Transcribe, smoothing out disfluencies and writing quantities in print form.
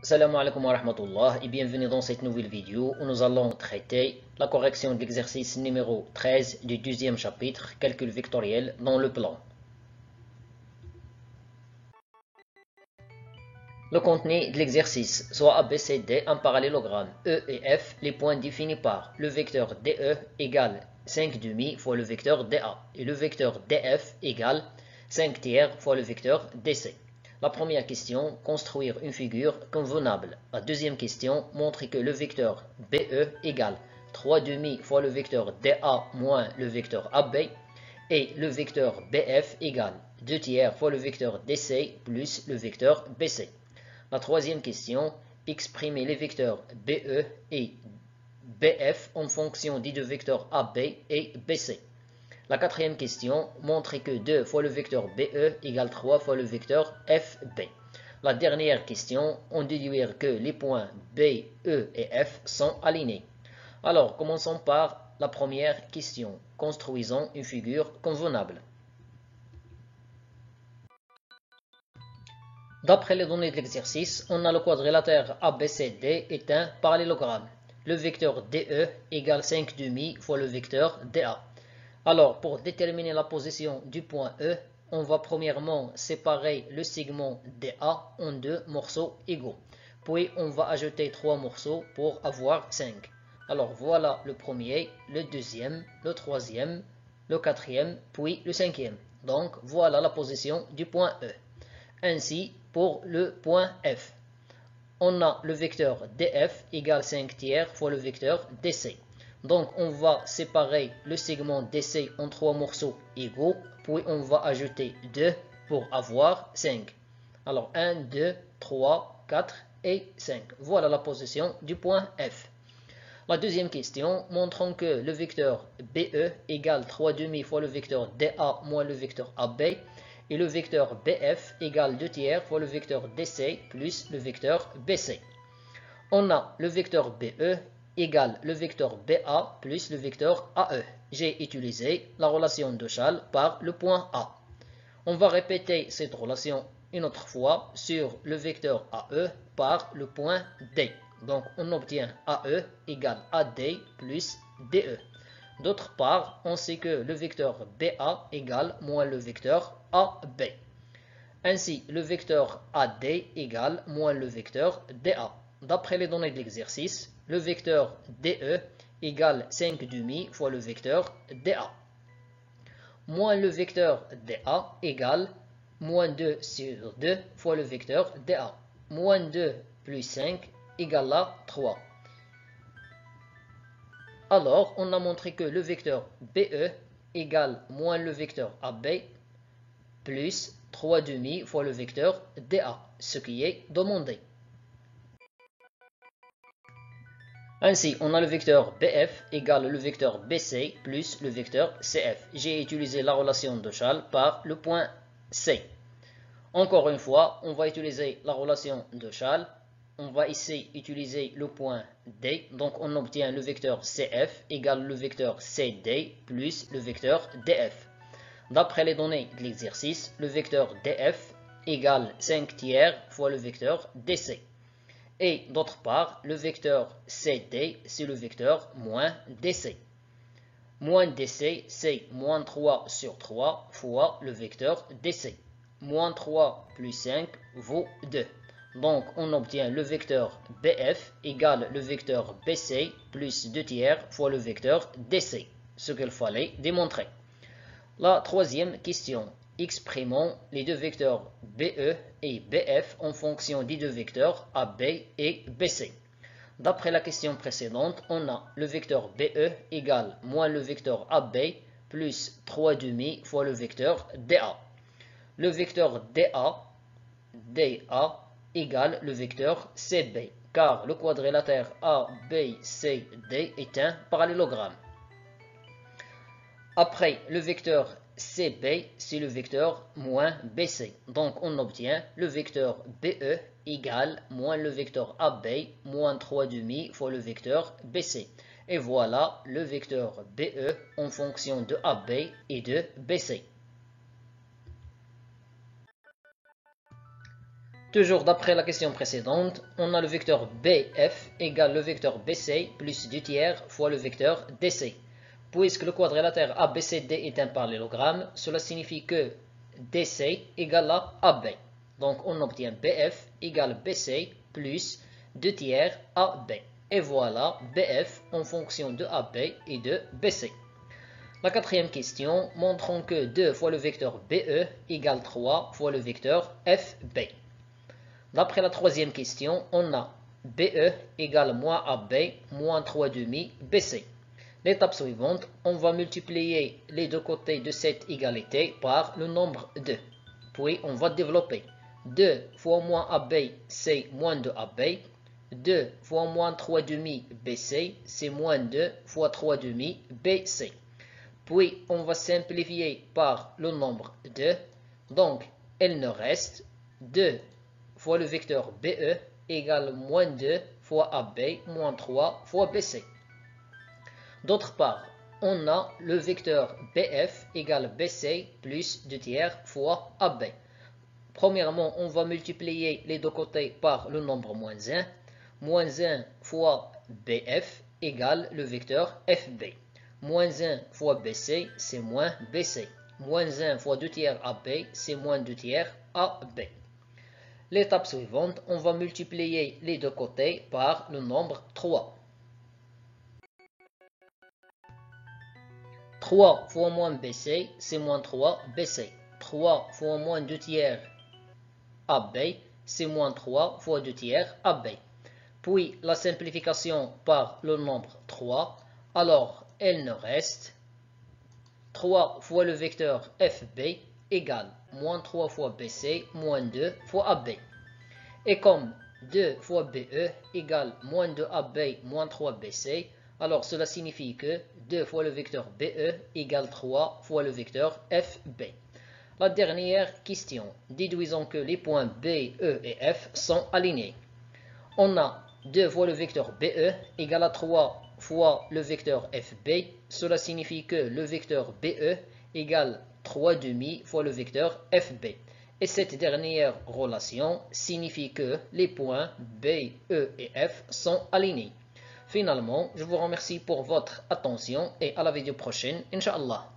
Salam alaikum wa rahmatullah et bienvenue dans cette nouvelle vidéo où nous allons traiter la correction de l'exercice numéro 13 du deuxième chapitre, calcul vectoriel dans le plan. Le contenu de l'exercice, soit ABCD, un parallélogramme E et F, les points définis par le vecteur DE égale 5 demi fois le vecteur DA et le vecteur DF égale 5 tiers fois le vecteur DC. La première question, construire une figure convenable. La deuxième question, montrer que le vecteur BE égale 3 demi fois le vecteur DA moins le vecteur AB et le vecteur BF égale 2 tiers fois le vecteur DC plus le vecteur BC. La troisième question, exprimer les vecteurs BE et BF en fonction des deux vecteurs AB et BC. La quatrième question, montrer que 2 fois le vecteur BE égale 3 fois le vecteur FB. La dernière question, en déduire que les points B, E et F sont alignés. Alors, commençons par la première question. Construisons une figure convenable. D'après les données de l'exercice, on a le quadrilatère ABCD est un parallélogramme. Le vecteur DE égale 5 demi fois le vecteur DA. Alors, pour déterminer la position du point E, on va premièrement séparer le segment DA en deux morceaux égaux. Puis, on va ajouter 3 morceaux pour avoir 5. Alors, voilà le premier, le deuxième, le troisième, le quatrième, puis le cinquième. Donc, voilà la position du point E. Ainsi, pour le point F, on a le vecteur DF égale 5 tiers fois le vecteur DC. Donc, on va séparer le segment DC en 3 morceaux égaux, puis on va ajouter 2 pour avoir 5. Alors, 1, 2, 3, 4 et 5. Voilà la position du point F. La deuxième question, montrons que le vecteur BE égale 3 demi fois le vecteur DA moins le vecteur AB et le vecteur BF égale 2 tiers fois le vecteur DC plus le vecteur BC. On a le vecteur BE égale le vecteur BA plus le vecteur AE. J'ai utilisé la relation de Schall par le point A. On va répéter cette relation une autre fois sur le vecteur AE par le point D. Donc on obtient AE égale AD plus DE. D'autre part, on sait que le vecteur BA égale moins le vecteur AB. Ainsi, le vecteur AD égale moins le vecteur DA. D'après les données de l'exercice, le vecteur DE égale 5 demi fois le vecteur DA. Moins le vecteur DA égale moins 2 sur 2 fois le vecteur DA. Moins 2 plus 5 égale à 3. Alors, on a montré que le vecteur BE égale moins le vecteur AB plus 3 demi fois le vecteur DA, ce qui est demandé. Ainsi, on a le vecteur BF égale le vecteur BC plus le vecteur CF. J'ai utilisé la relation de Schall par le point C. Encore une fois, on va utiliser la relation de Schall. On va ici utiliser le point D. Donc, on obtient le vecteur CF égale le vecteur CD plus le vecteur DF. D'après les données de l'exercice, le vecteur DF égale 5 tiers fois le vecteur DC. Et d'autre part, le vecteur CD, c'est le vecteur moins DC. Moins DC, c'est moins 3 sur 3 fois le vecteur DC. Moins 3 plus 5 vaut 2. Donc, on obtient le vecteur BF égale le vecteur BC plus 2 tiers fois le vecteur DC, ce qu'il fallait démontrer. La troisième question. Exprimons les deux vecteurs BE et BF en fonction des deux vecteurs AB et BC. D'après la question précédente, on a le vecteur BE égale moins le vecteur AB plus 3 demi fois le vecteur DA. Le vecteur DA égale le vecteur CB, car le quadrilatère ABCD est un parallélogramme. Après, le vecteur CB, c'est le vecteur moins BC. Donc, on obtient le vecteur BE égale moins le vecteur AB moins 3 demi fois le vecteur BC. Et voilà le vecteur BE en fonction de AB et de BC. Toujours d'après la question précédente, on a le vecteur BF égale le vecteur BC plus 2 tiers fois le vecteur DC. Puisque le quadrilatère ABCD est un parallélogramme, cela signifie que DC égale à AB. Donc on obtient BF égale BC plus 2 tiers AB. Et voilà BF en fonction de AB et de BC. La quatrième question, montrons que 2 fois le vecteur BE égale 3 fois le vecteur FB. D'après la troisième question, on a BE égale moins AB moins 3 demi BC. L'étape suivante, on va multiplier les deux côtés de cette égalité par le nombre 2. Puis on va développer 2 fois moins AB, c'est moins 2AB. 2 fois moins 3 demi BC, c'est moins 2 fois 3 demi BC. Puis on va simplifier par le nombre 2. Donc, il nous reste 2 fois le vecteur BE égale moins 2 fois AB moins 3 fois BC. D'autre part, on a le vecteur BF égale BC plus 2 tiers fois AB. Premièrement, on va multiplier les deux côtés par le nombre moins 1. Moins 1 fois BF égale le vecteur FB. Moins 1 fois BC, c'est moins BC. Moins 1 fois 2 tiers AB, c'est moins 2 tiers AB. L'étape suivante, on va multiplier les deux côtés par le nombre 3. 3 fois moins BC, c'est moins 3 BC. 3 fois moins 2 tiers AB, c'est moins 3 fois 2 tiers AB. Puis la simplification par le nombre 3, alors il nous reste 3 fois le vecteur FB égale moins 3 fois BC moins 2 fois AB. Et comme 2 fois BE égale moins 2 AB moins 3 BC, alors cela signifie que 2 fois le vecteur BE égale 3 fois le vecteur FB. La dernière question, déduisons que les points B, E et F sont alignés. On a 2 fois le vecteur BE égale à 3 fois le vecteur FB. Cela signifie que le vecteur BE égale 3 demi fois le vecteur FB. Et cette dernière relation signifie que les points B, E et F sont alignés. Finalement, je vous remercie pour votre attention et à la vidéo prochaine, Inch'Allah.